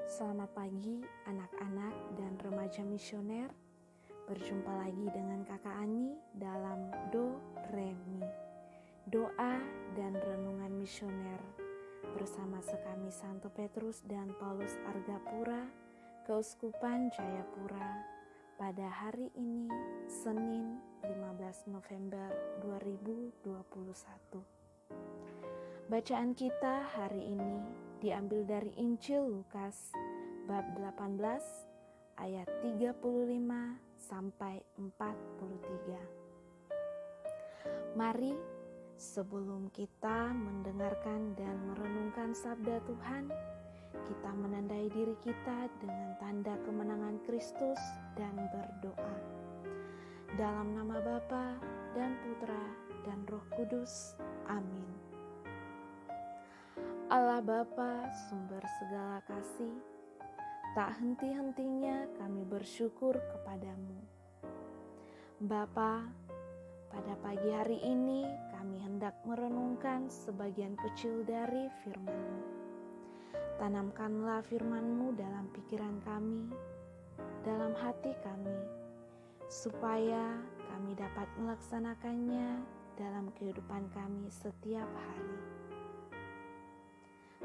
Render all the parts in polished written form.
Selamat pagi anak-anak dan remaja misioner. Berjumpa lagi dengan Kakak Ani dalam Do Re Mi, doa dan renungan misioner bersama sekami Santo Petrus dan Paulus Argapura, Keuskupan Jayapura, pada hari ini Senin 15 November 2021. Bacaan kita hari ini diambil dari Injil Lukas bab 18 ayat 35 sampai 43. Mari sebelum kita mendengarkan dan merenungkan sabda Tuhan, kita menandai diri kita dengan tanda kemenangan Kristus dan berdoa. Dalam nama Bapa dan Putra dan Roh Kudus. Amin. Allah Bapa, sumber segala kasih, tak henti-hentinya kami bersyukur kepadamu. Bapa, pada pagi hari ini kami hendak merenungkan sebagian kecil dari firman-Mu. Tanamkanlah firman-Mu dalam pikiran kami, dalam hati kami, supaya kami dapat melaksanakannya dalam kehidupan kami setiap hari.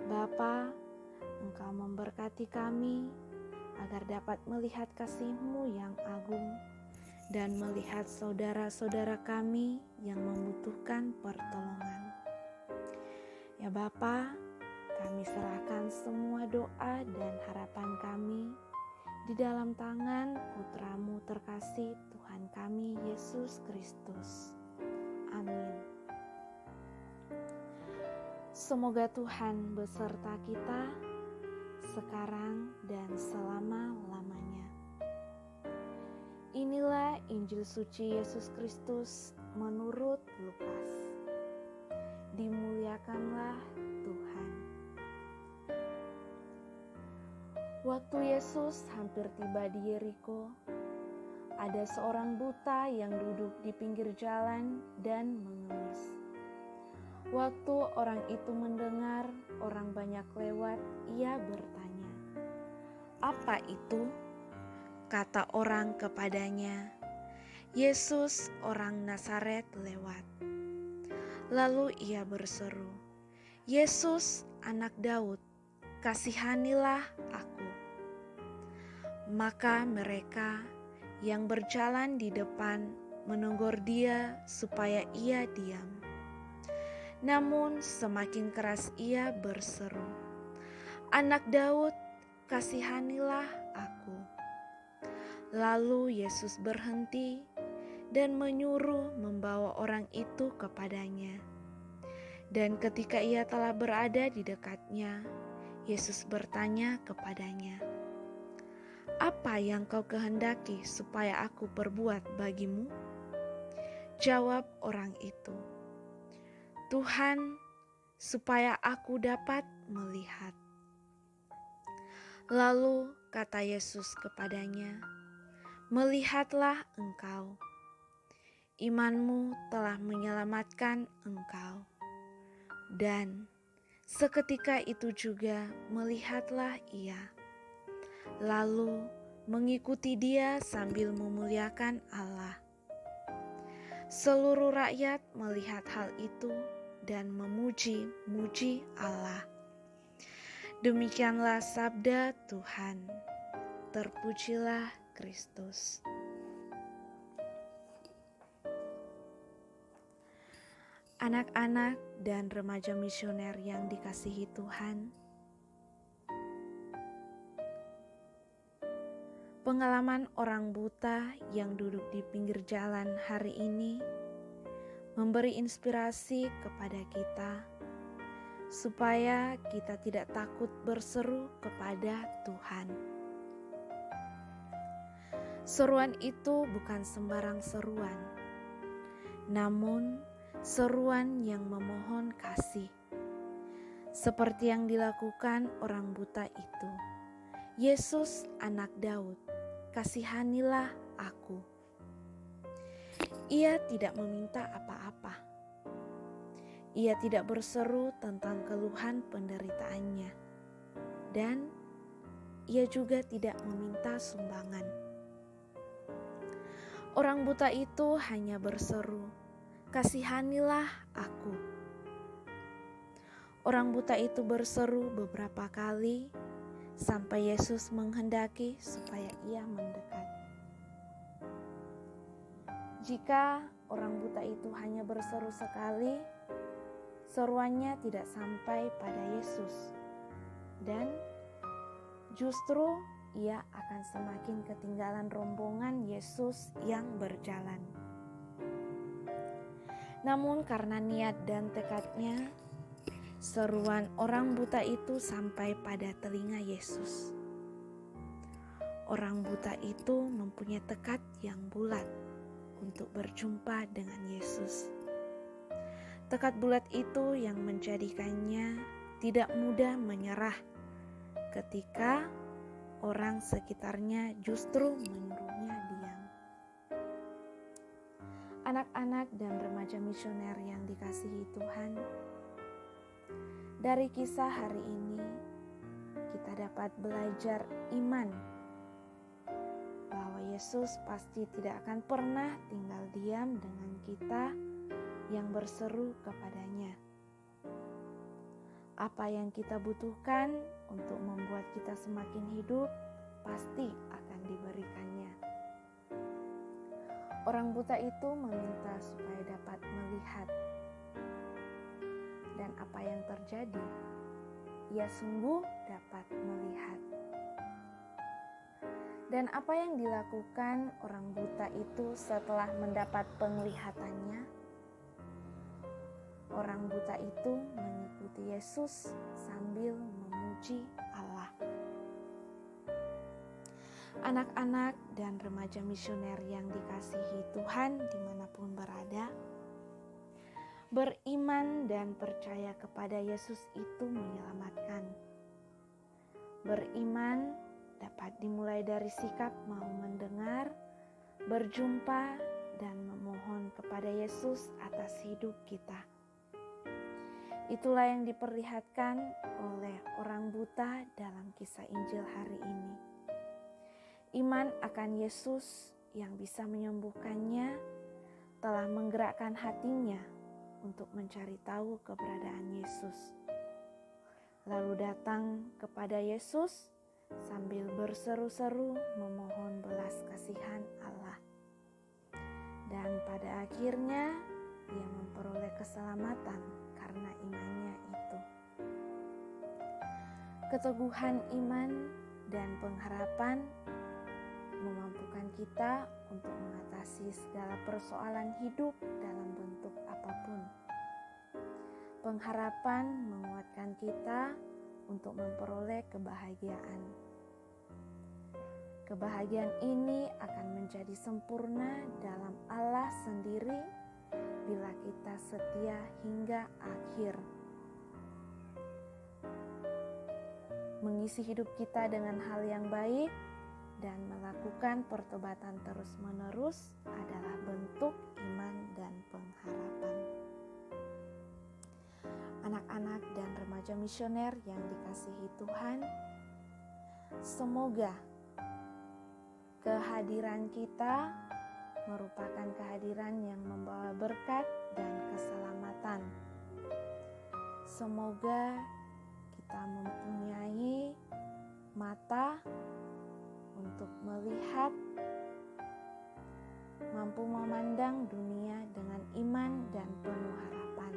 Bapa, Engkau memberkati kami agar dapat melihat kasih-Mu yang agung dan melihat saudara-saudara kami yang membutuhkan pertolongan. Ya Bapa, kami serahkan semua doa dan harapan kami di dalam tangan Putra-Mu terkasih Tuhan kami Yesus Kristus. Amin. Semoga Tuhan beserta kita sekarang dan selama-lamanya. Inilah Injil suci Yesus Kristus menurut Lukas. Dimuliakanlah Tuhan. Waktu Yesus hampir tiba di Yeriko, ada seorang buta yang duduk di pinggir jalan dan mengemis. Waktu orang itu mendengar orang banyak lewat, ia bertanya, "Apa itu?" Kata orang kepadanya, "Yesus orang Nazaret lewat." Lalu ia berseru, "Yesus anak Daud, kasihanilah aku." Maka mereka yang berjalan di depan menegur dia supaya ia diam. Namun semakin keras ia berseru, "Anak Daud, kasihanilah aku." Lalu Yesus berhenti dan menyuruh membawa orang itu kepadanya. Dan ketika ia telah berada di dekatnya, Yesus bertanya kepadanya, "Apa yang kau kehendaki supaya aku perbuat bagimu?" Jawab orang itu, "Tuhan, supaya aku dapat melihat." Lalu kata Yesus kepadanya, "Melihatlah engkau. Imanmu telah menyelamatkan engkau." Dan seketika itu juga melihatlah ia. Lalu mengikuti dia sambil memuliakan Allah. Seluruh rakyat melihat hal itu dan memuji-muji Allah. Demikianlah sabda Tuhan. Terpujilah Kristus. Anak-anak dan remaja misioner yang dikasihi Tuhan, pengalaman orang buta yang duduk di pinggir jalan hari ini memberi inspirasi kepada kita supaya kita tidak takut berseru kepada Tuhan. Seruan itu bukan sembarang seruan, namun seruan yang memohon kasih. Seperti yang dilakukan orang buta itu. "Yesus anak Daud, kasihanilah aku." Ia tidak meminta apa-apa. Ia tidak berseru tentang keluhan penderitaannya. Dan ia juga tidak meminta sumbangan. Orang buta itu hanya berseru, "Kasihanilah aku." Orang buta itu berseru beberapa kali sampai Yesus menghendaki supaya ia mendekat. Jika orang buta itu hanya berseru sekali, seruannya tidak sampai pada Yesus, dan justru ia akan semakin ketinggalan rombongan Yesus yang berjalan. Namun karena niat dan tekadnya, seruan orang buta itu sampai pada telinga Yesus. Orang buta itu mempunyai tekad yang bulat untuk berjumpa dengan Yesus. Tekad bulat itu yang menjadikannya tidak mudah menyerah ketika orang sekitarnya justru menyuruhnya diam. Anak-anak dan remaja misioner yang dikasihi Tuhan, dari kisah hari ini kita dapat belajar iman bahwa Yesus pasti tidak akan pernah tinggal diam dengan kita yang berseru kepadanya. Apa yang kita butuhkan untuk membuat kita semakin hidup pasti akan diberikannya. Orang buta itu meminta supaya dapat melihat. Dan apa yang terjadi? Ia sungguh dapat melihat. Dan apa yang dilakukan orang buta itu setelah mendapat penglihatannya? Orang buta itu mengikuti Yesus sambil memuji Allah. Anak-anak dan remaja misioner yang dikasihi Tuhan dimanapun berada, beriman dan percaya kepada Yesus itu menyelamatkan. Beriman dapat dimulai dari sikap mau mendengar, berjumpa, dan memohon kepada Yesus atas hidup kita. Itulah yang diperlihatkan oleh orang buta dalam kisah Injil hari ini. Iman akan Yesus yang bisa menyembuhkannya telah menggerakkan hatinya untuk mencari tahu keberadaan Yesus. Lalu datang kepada Yesus sambil berseru-seru memohon belas kasihan Allah. Dan pada akhirnya ia memperoleh keselamatan karena imannya itu. Keteguhan iman dan pengharapan memampukan kita untuk mengatasi segala persoalan hidup dalam bentuk apapun. Pengharapan menguatkan kita untuk memperoleh kebahagiaan. Kebahagiaan ini akan menjadi sempurna dalam Allah sendiri bila kita setia hingga akhir. Mengisi hidup kita dengan hal yang baik dan melakukan pertobatan terus-menerus adalah bentuk iman dan pengharapan. Anak-anak dan remaja misioner yang dikasihi Tuhan, semoga kehadiran kita merupakan kehadiran yang membawa berkat dan keselamatan. Semoga kita mempunyai mata untuk melihat, mampu memandang dunia dengan iman dan penuh harapan.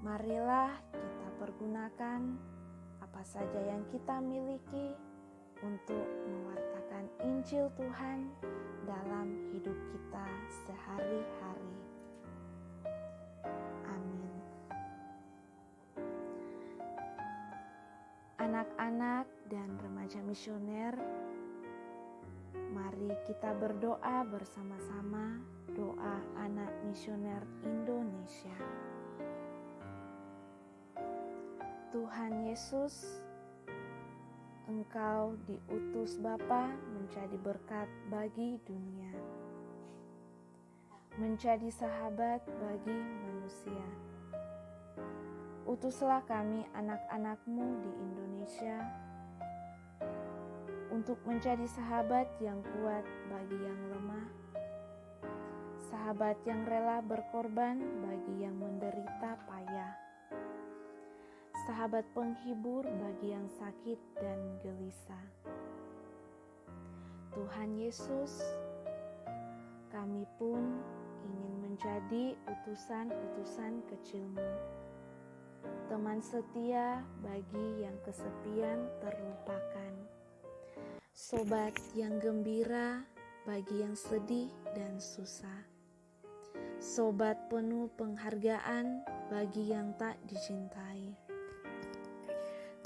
Marilah kita pergunakan apa saja yang kita miliki untuk mewartakan Injil Tuhan dalam hidup kita sehari-hari. Amin. Anak-anak dan remaja misioner, mari kita berdoa bersama-sama doa anak misioner Indonesia. Tuhan Yesus, Engkau diutus Bapa menjadi berkat bagi dunia, menjadi sahabat bagi manusia. Utuslah kami anak-anak-Mu di Indonesia untuk menjadi sahabat yang kuat bagi yang lemah, sahabat yang rela berkorban bagi yang menderita payah, sahabat penghibur bagi yang sakit dan gelisah. Tuhan Yesus, kami pun ingin menjadi utusan-utusan kecil-Mu, teman setia bagi yang kesepian terlupakan, sobat yang gembira bagi yang sedih dan susah, sobat penuh penghargaan bagi yang tak dicintai.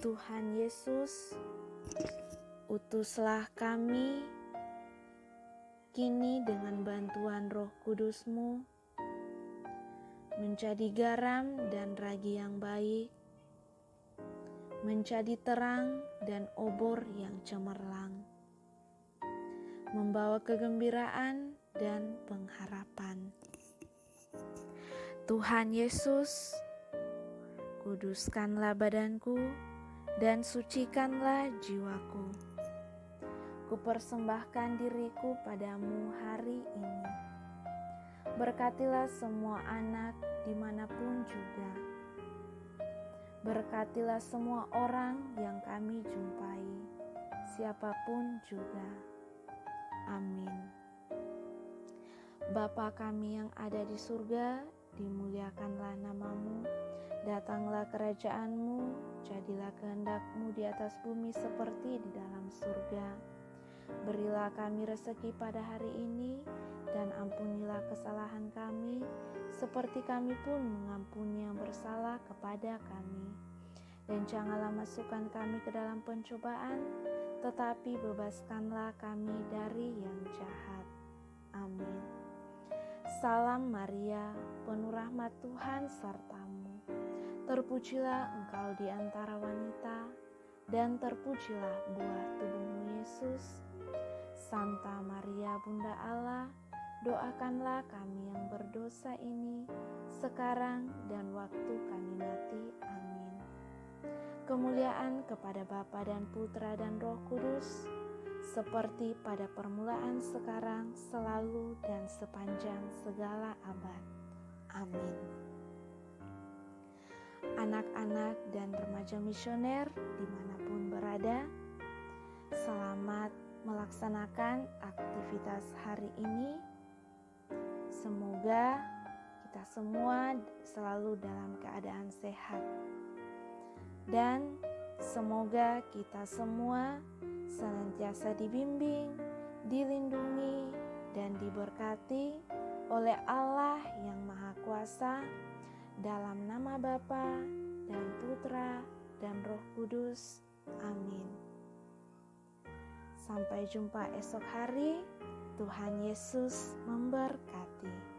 Tuhan Yesus, utuslah kami kini dengan bantuan Roh Kudus-Mu menjadi garam dan ragi yang baik, menjadi terang dan obor yang cemerlang, membawa kegembiraan dan pengharapan. Tuhan Yesus, kuduskanlah badanku dan sucikanlah jiwaku. Kupersembahkan diriku padamu hari ini. Berkatilah semua anak dimanapun juga. Berkatilah semua orang yang kami jumpai, siapapun juga. Amin. Bapa kami yang ada di surga, dimuliakanlah nama-Mu. Datanglah kerajaan-Mu, jadilah kehendak-Mu di atas bumi seperti di dalam surga. Berilah kami rezeki pada hari ini, dan ampunilah kesalahan kami, seperti kami pun mengampuni yang bersalah kepada kami. Dan janganlah masukkan kami ke dalam pencobaan, tetapi bebaskanlah kami dari yang jahat. Amin. Salam Maria, penuh rahmat Tuhan serta-Mu. Terpujilah Engkau di antara wanita, dan terpujilah buah tubuh-Mu Yesus. Santa Maria Bunda Allah, doakanlah kami yang berdosa ini, sekarang dan waktu kami mati. Amin. Kemuliaan kepada Bapa dan Putra dan Roh Kudus, seperti pada permulaan, sekarang, selalu, dan sepanjang segala abad. Amin. Anak-anak dan remaja misioner dimanapun berada, selamat melaksanakan aktivitas hari ini. Semoga kita semua selalu dalam keadaan sehat, dan semoga kita semua senantiasa dibimbing, dilindungi, dan diberkati oleh Allah yang Maha Kuasa, dalam nama Bapa dan Putra dan Roh Kudus. Amin. Sampai jumpa esok hari. Tuhan Yesus memberkati.